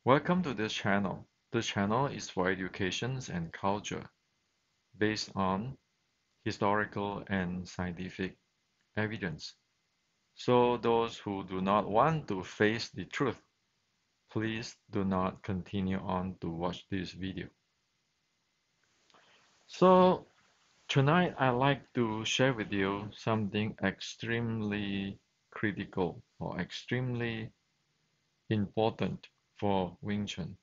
Welcome to this channel. This channel is for education and culture based on historical and scientific evidence. So those who do not want to face the truth, please do not continue on to watch this video. So tonight I'd like to share with you something extremely critical or extremely important for Wing Chun.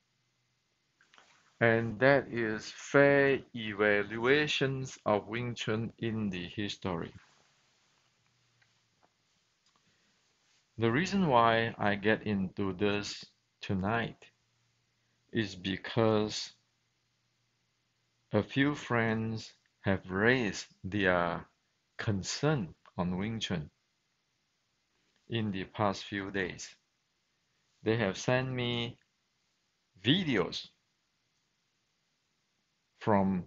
And that is fair evaluations of Wing Chun in the history. The reason why I get into this tonight is because a few friends have raised their concern on Wing Chun in the past few days. They have sent me videos from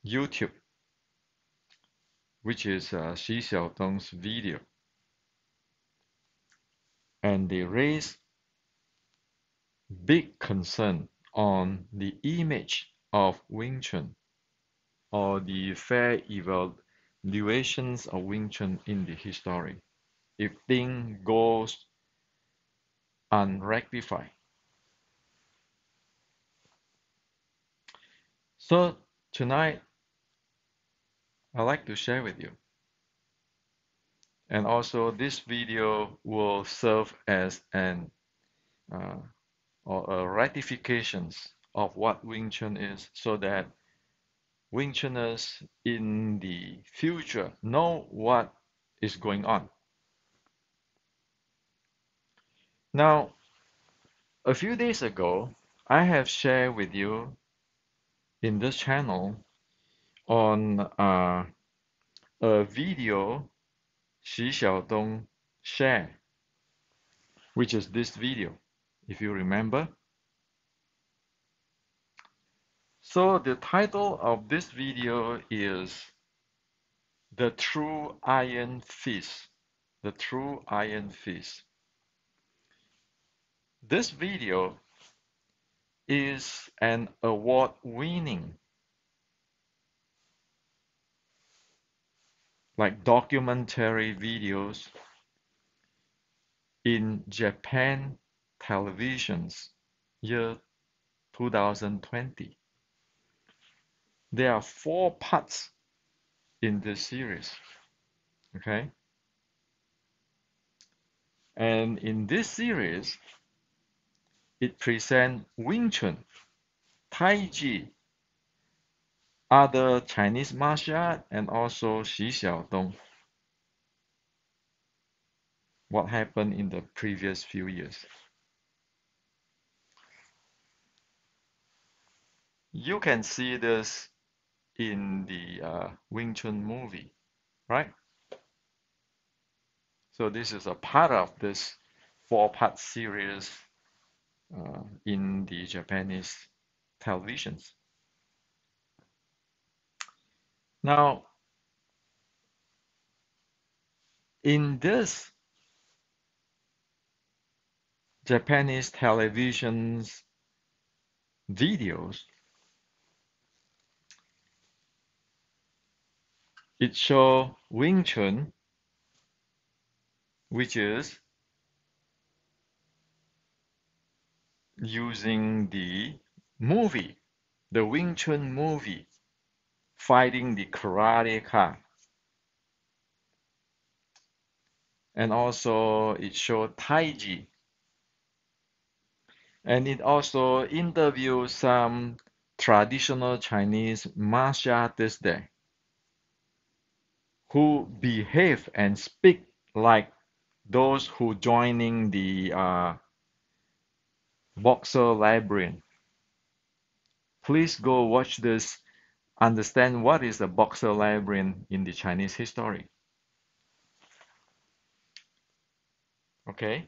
YouTube, which is Xi Xiaodong's video, and they raise big concern on the image of Wing Chun or the fair evaluations of Wing Chun in the history if thing goes unrectified. So tonight I'd like to share with you. And also this video will serve as an or a ratifications of what Wing Chun is so that Wing Chuners in the future know what is going on. Now, a few days ago, I have shared with you in this channel on a video Xi Xiaodong shared, which is this video, if you remember. So the title of this video is The True Iron Fist. The True Iron Fist. This video is an award-winning documentary videos in Japan television's year 2020. There are 4 parts in this series, okay? And in this series, it presents Wing Chun, Tai Chi, other Chinese martial art, and also Xi Xiaodong. What happened in the previous few years. You can see this in the Wing Chun movie, right? So this is a part of this 4-part series in the Japanese televisions. Now, in this Japanese television's videos, it shows Wing Chun, which is using the movie, the Wing Chun movie, fighting the karateka. And also it shows Tai Chi. And it also interviews some traditional Chinese martial artists there who behave and speak like those who joining the Boxer Labyrinth. Please go watch this, understand what is the Boxer Labyrinth in the Chinese history. Okay,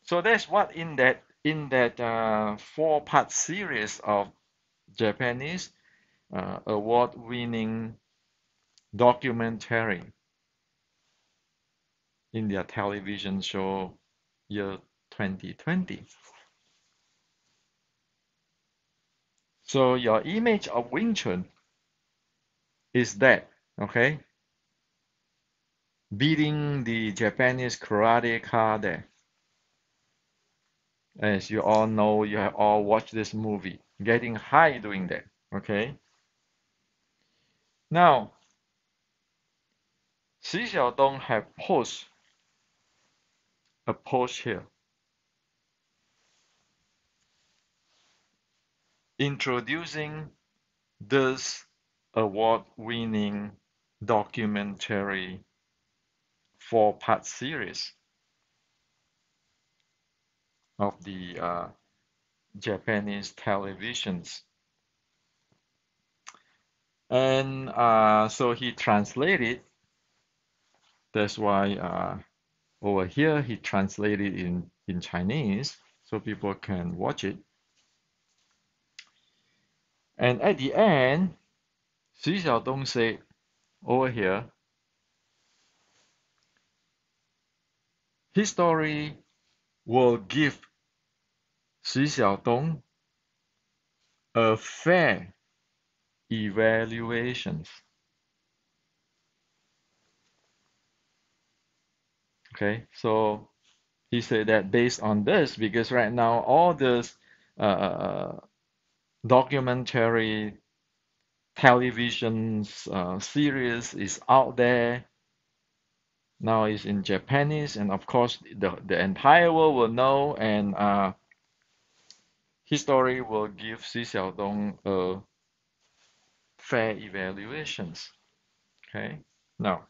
so that's what in that 4-part series of Japanese award-winning documentary in their television show year 2020. So your image of Wing Chun is that, okay? Beating the Japanese karate there. As you all know, you have all watched this movie. Getting high doing that, okay? Now, Xi Xiaodong have a post here introducing this award-winning documentary four-part series of the Japanese televisions. And so he translated, that's why over here he translated in Chinese so people can watch it. And at the end, Xi Xiaodong said over here, history will give Xi Xiaodong a fair evaluation. Okay, so he said that based on this, because right now all this uh, documentary television series is out there now, is in Japanese, and of course the entire world will know, and history will give Xi Xiaodong a fair evaluations. Okay, now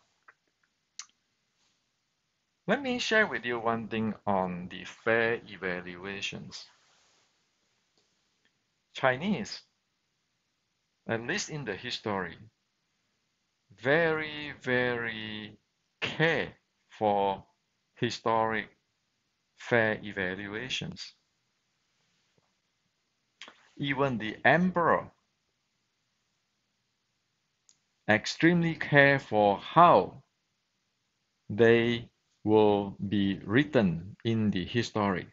let me share with you one thing on the fair evaluations. Chinese, at least in the history, very care for historic fair evaluations. Even the emperor extremely care for how they will be written in the history.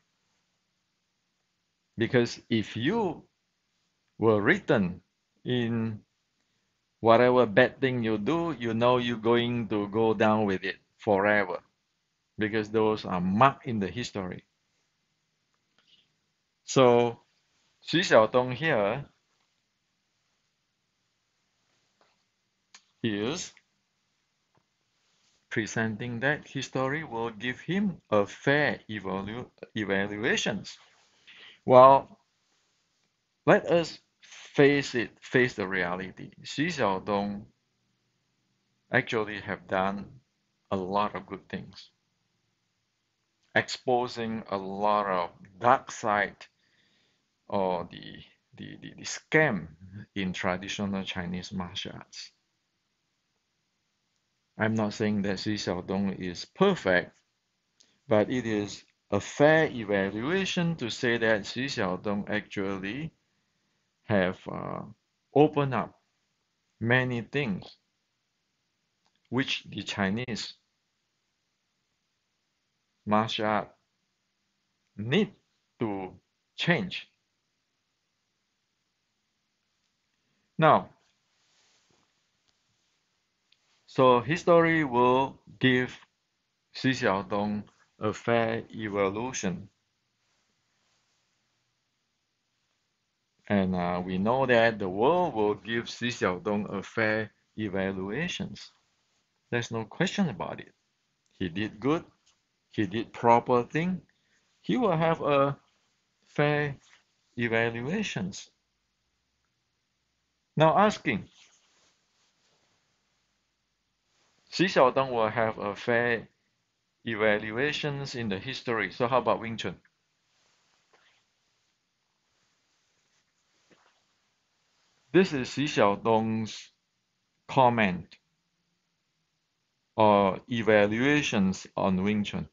Because if you were written in whatever bad thing you do, you know you're going to go down with it forever. Because those are marked in the history. So Xu Xiaodong here is presenting that history will give him a fair evaluations. Well, let us face the reality. Xi Xiaodong actually have done a lot of good things, exposing a lot of dark side or the scam in traditional Chinese martial arts. I'm not saying that Xi Xiaodong is perfect, but it is a fair evaluation to say that Xi Xiaodong actually have opened up many things which the Chinese martial art need to change. Now, so history will give Xi Xiaodong a fair evolution. And we know that the world will give Xi Xiaodong a fair evaluations. There's no question about it. He did good. He did proper thing. He will have a fair evaluations. Now asking, Xi Xiaodong will have a fair evaluations in the history. So how about Wing Chun? This is Xi Xiaodong's comment or evaluations on Wing Chun.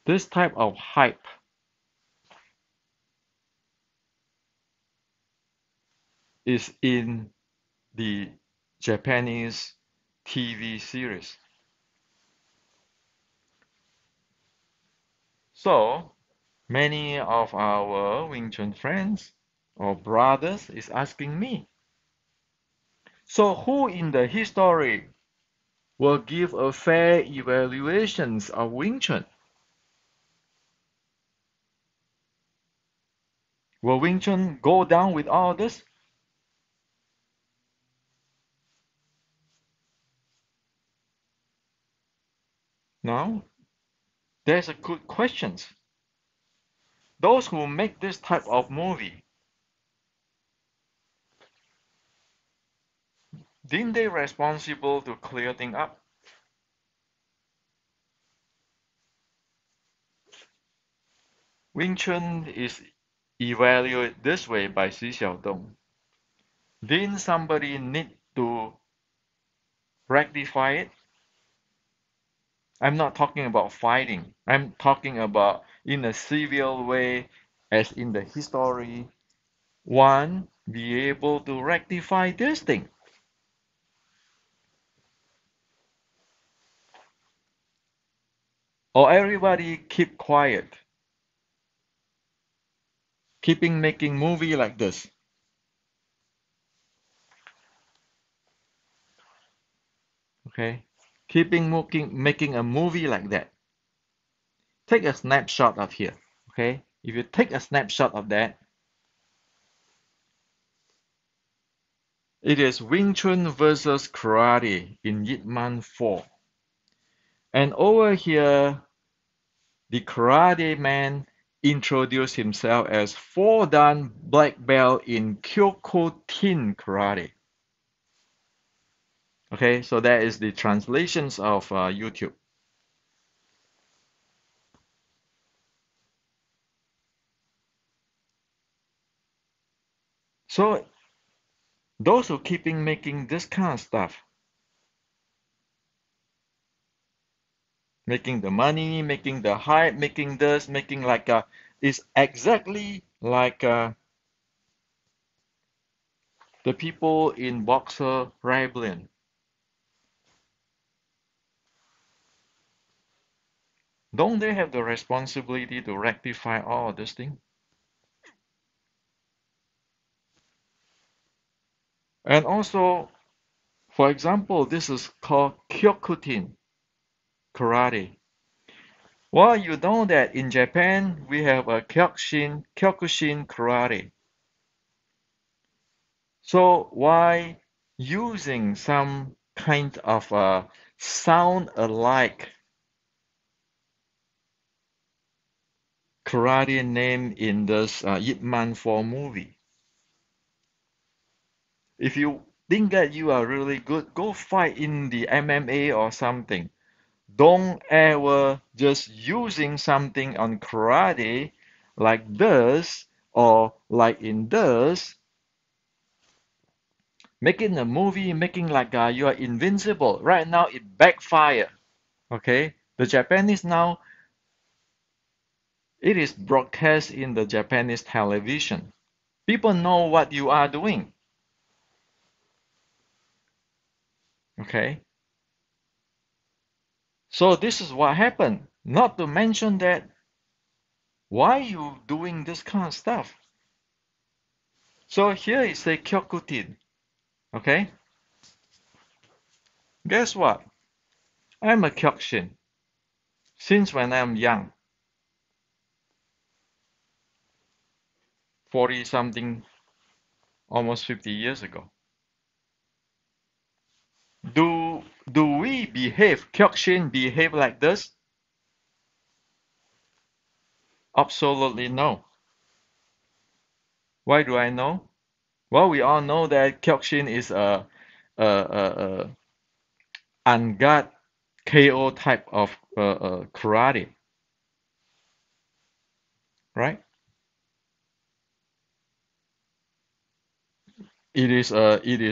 This type of hype is in the Japanese TV series. So many of our Wing Chun friends or brothers is asking me, so who in the history will give a fair evaluations of Wing Chun? Will Wing Chun go down with all this? No, there's a good question. Those who make this type of movie, didn't they responsible to clear things up? Wing Chun is evaluated this way by Xi Xiaodong. Didn't somebody need to rectify it? I'm not talking about fighting. I'm talking about in a civil way, as in the history, one be able to rectify this thing. Or everybody keep quiet, keeping making movie like this. Okay? Keeping making a movie like that. Take a snapshot of here. Okay? If you take a snapshot of that, it is Wing Chun versus Karate in Yip Man 4. And over here, the Karate man introduced himself as 4-dan black belt in Kyokutin Karate. Okay, so that is the translations of YouTube. So those who keeping making this kind of stuff, making the money, making the hype, making this, making like is exactly like the people in Boxer Rebellion. Don't they have the responsibility to rectify all this thing? And also, for example, this is called Kyokutin karate. Well, you know that in Japan we have a Kyokushin karate. So why using some kind of sound alike karate name in this Ip Man 4 movie? If you think that you are really good, go fight in the MMA or something. Don't ever just using something on karate like this or like in this, making a movie, making like you are invincible. Right now it backfire. Okay, the Japanese now it is broadcast in the Japanese television. People know what you are doing. Okay, so this is what happened. Not to mention that why you doing this kind of stuff. So here is a Kyokutin. Okay, guess what? I'm a Kyokushin since when I'm young, 40 something, almost 50 years ago. Do we behave, Kyokushin behave like this? Absolutely no. Why do I know? Well, we all know that Kyokushin is a unguard KO type of karate, right? It is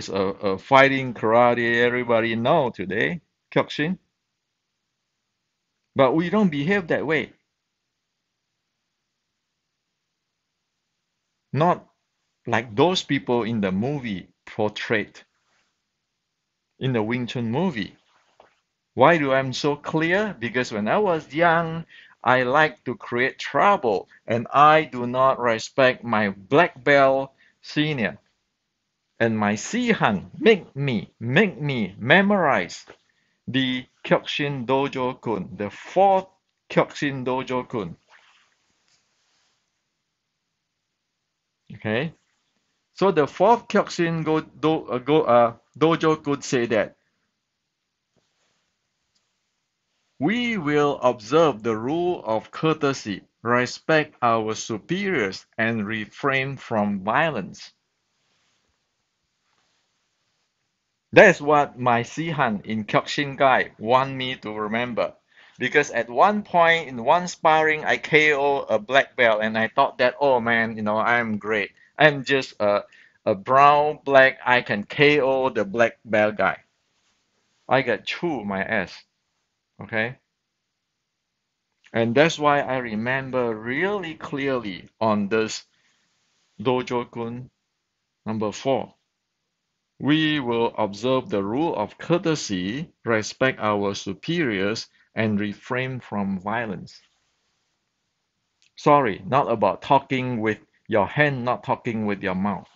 a fighting karate everybody know today, Kyokushin. But we don't behave that way. Not like those people in the movie portrayed. in the Wing Chun movie. Why do I'm so clear? Because when I was young, I like to create trouble and I do not respect my black belt senior. And my Sihan make me memorize the Kyokushin Dojo Kun, the fourth Kyokushin Dojo Kun. Okay, so the fourth Kyokushin Dojo Kun say that we will observe the rule of courtesy, respect our superiors, and refrain from violence. That's what my Sihan in Kyokushin Guy want me to remember. Because at one point in one sparring, I KO a black belt, and I thought that, oh man, I'm great. I'm just a brown black. I can KO the black belt guy. I got chew my ass. Okay, and that's why I remember really clearly on this Dojo Kun number 4. We will observe the rule of courtesy, respect our superiors, and refrain from violence. Sorry, not about talking with your hand, not talking with your mouth.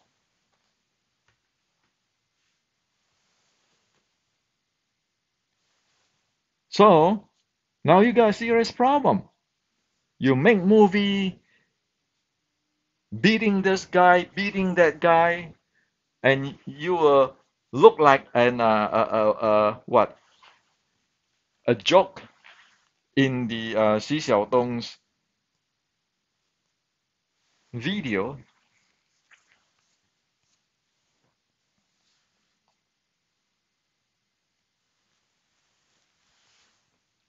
So, now you got a serious problem. You make movie beating this guy, beating that guy, and you look like what? A joke in the Xi Xiaodong's video.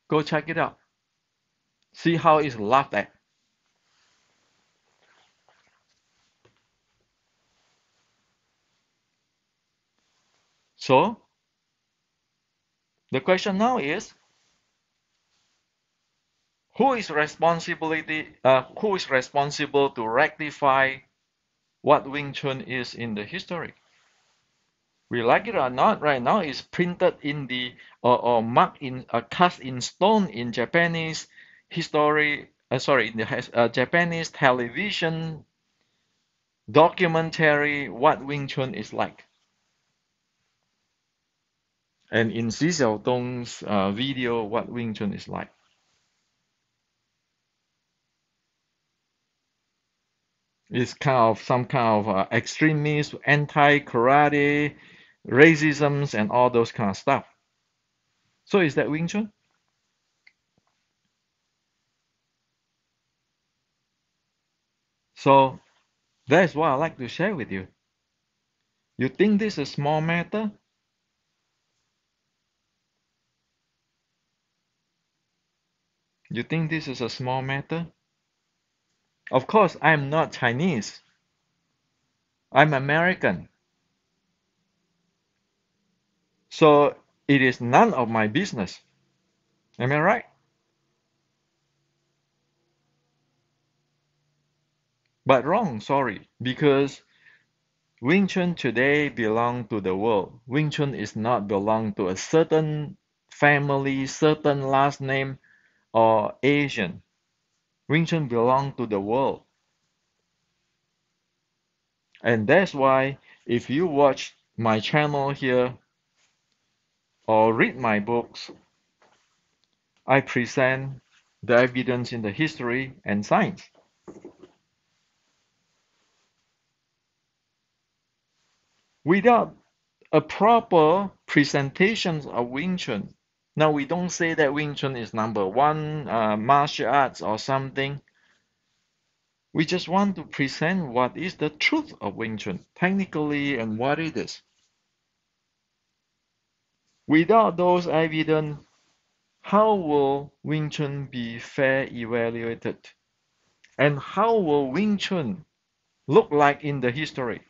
Go check it out. See how it's laughed at. So the question now is, who is responsible to rectify what Wing Chun is in the history? We like it or not, right now it's printed in the or marked in cast in stone in Japanese history. Sorry, in the Japanese television documentary, what Wing Chun is like. And in Xi Xiaodong's video, what Wing Chun is like. It's kind of some kind of extremist, anti-karate, racism, and all those kind of stuff. So is that Wing Chun? So that's what I like to share with you. You think this is a small matter? You think this is a small matter? Of course, I'm not Chinese. I'm American. So it is none of my business. Am I right? But wrong, sorry, because Wing Chun today belong to the world. Wing Chun is not belong to a certain family, certain last name, or Asian. Wing Chun belong to the world. And that's why if you watch my channel here or read my books, I present the evidence in the history and science. Without a proper presentation of Wing Chun, now we don't say that Wing Chun is number one martial arts or something. We just want to present what is the truth of Wing Chun, technically, and what it is. Without those evidence, how will Wing Chun be fair evaluated? And how will Wing Chun look like in the history?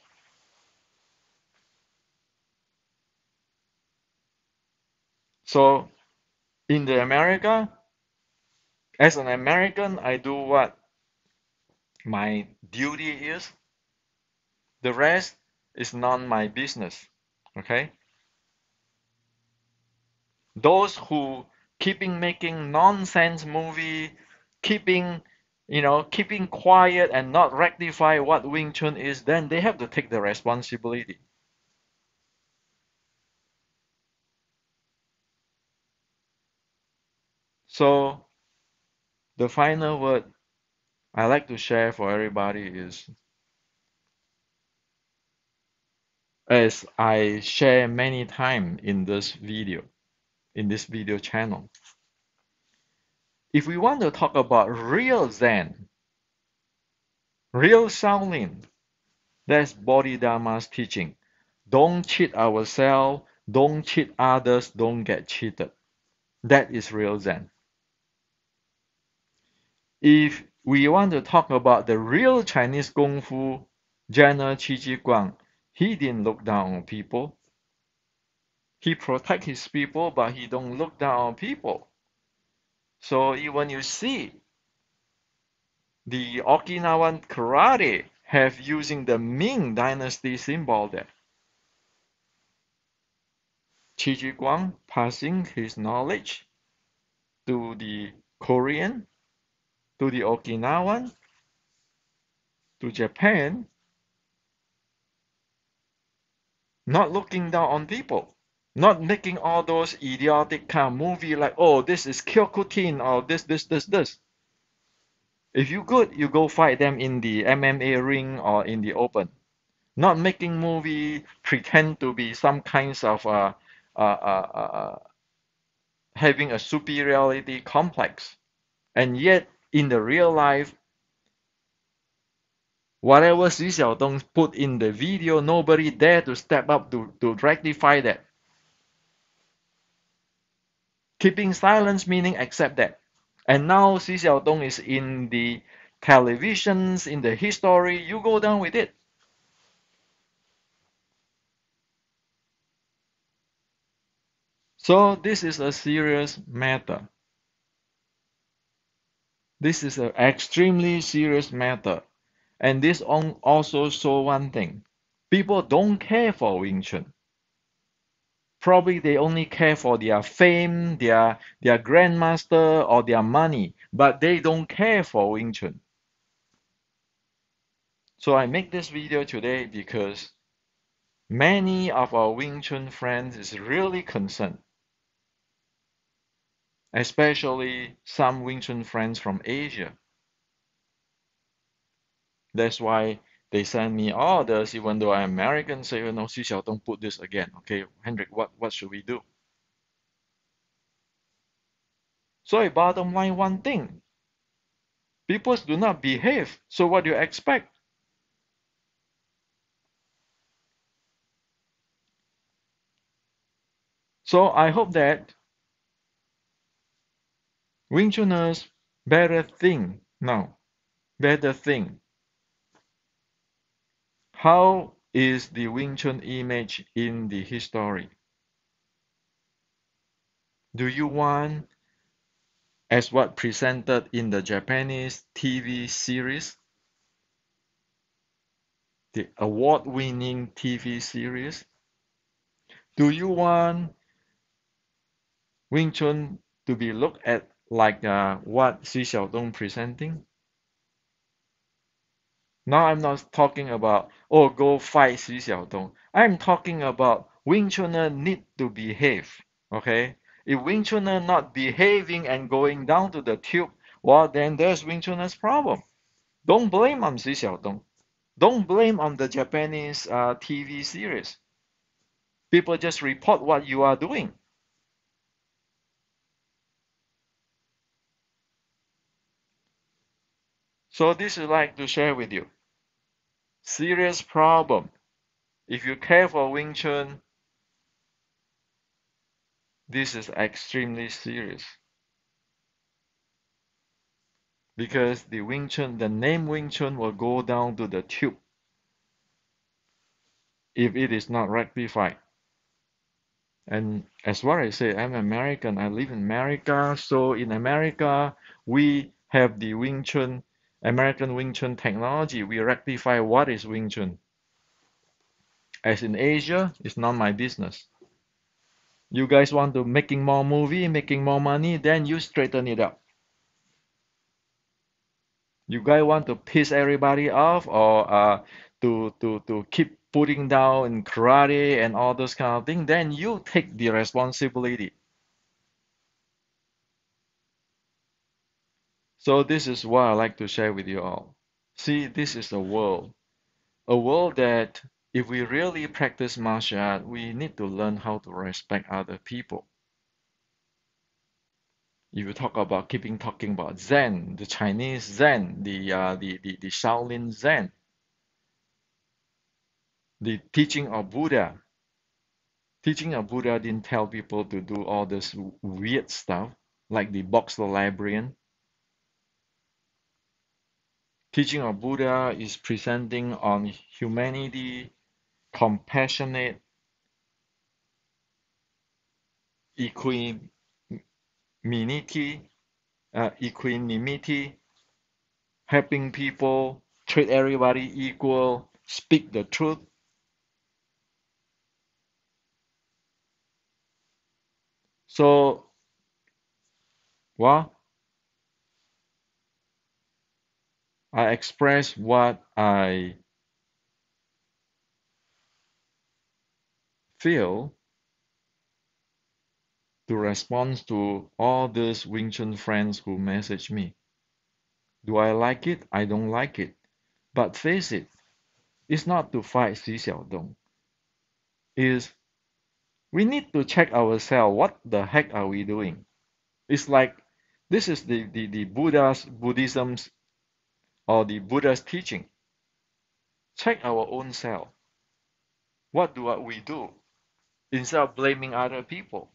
So in the America, as an American, I do what my duty is. The rest is not my business. Okay? Those who keeping making nonsense movie, keeping quiet and not rectify what Wing Chun is, then they have to take the responsibility. So the final word I like to share for everybody is, as I share many times in this video channel, if we want to talk about real Zen, real Shaolin, that's Bodhidharma's teaching. Don't cheat ourselves, don't cheat others, don't get cheated. That is real Zen. If we want to talk about the real Chinese Kung Fu, General Qi Ji Guang, he didn't look down on people. He protect his people, but he don't look down on people. So when you see the Okinawan karate have using the Ming Dynasty symbol there, Qi Ji Guang passing his knowledge to the Korean, to the Okinawan, to Japan, not looking down on people, not making all those idiotic kind of movie like, oh, this is Kyokutin or this. If you good, you go fight them in the MMA ring or in the open. Not making movie pretend to be some kinds of having a superiority complex, and yet in the real life, whatever Xi Xiaodong put in the video, nobody dare to step up to rectify that. Keeping silence meaning accept that. And now Xi Xiaodong is in the televisions, in the history, you go down with it. So this is a serious matter. This is an extremely serious matter. And this also show one thing. People don't care for Wing Chun. Probably they only care for their fame, their grandmaster, or their money, but they don't care for Wing Chun. So I make this video today because many of our Wing Chun friends is really concerned, especially some Wing Chun friends from Asia. That's why they send me orders, even though I'm American, say, no, Xi Xiaodong put this again. Okay, Hendrik, what should we do? So bottom line, one thing. People do not behave, so what do you expect? So I hope that Wing Chuners better think now, better think. How is the Wing Chun image in the history? Do you want as what presented in the Japanese TV series, the award-winning TV series? Do you want Wing Chun to be looked at like what Xi Xiaodong presenting? Now I'm not talking about, oh, go fight Xi Xiaodong. I'm talking about Wing Chuner need to behave, okay? If Wing Chuner not behaving and going down to the tube, well, then there's Wing Chuner's problem. Don't blame on Xi Xiaodong. Don't blame on the Japanese TV series. People just report what you are doing. So this is like to share with you. Serious problem. If you care for Wing Chun, this is extremely serious. Because the Wing Chun, the name Wing Chun will go down to the tube if it is not rectified. And as what I say, I'm American, I live in America, so in America, we have the Wing Chun, American Wing Chun technology. We rectify what is Wing Chun. As in Asia, it's not my business. You guys want to making more movie, making more money, then you straighten it up. You guys want to piss everybody off or to keep putting down in karate and all those kind of things, then you take the responsibility. So this is what I like to share with you all. See, this is a world that if we really practice martial art, we need to learn how to respect other people. If you talk about keeping talking about Zen, the Chinese Zen, the Shaolin Zen, the teaching of Buddha didn't tell people to do all this weird stuff like the boxer librarian. Teaching of Buddha is presenting on humanity, compassionate, equanimity, equanimity, helping people, treat everybody equal, speak the truth. So, well, I express what I feel to respond to all these Wing Chun friends who message me. Do I like it? I don't like it. But face it, it's not to fight Xi Xiaodong. Is we need to check ourselves. What the heck are we doing? It's like this is the Buddhism's or the Buddha's teaching. Check our own self. What do we do instead of blaming other people?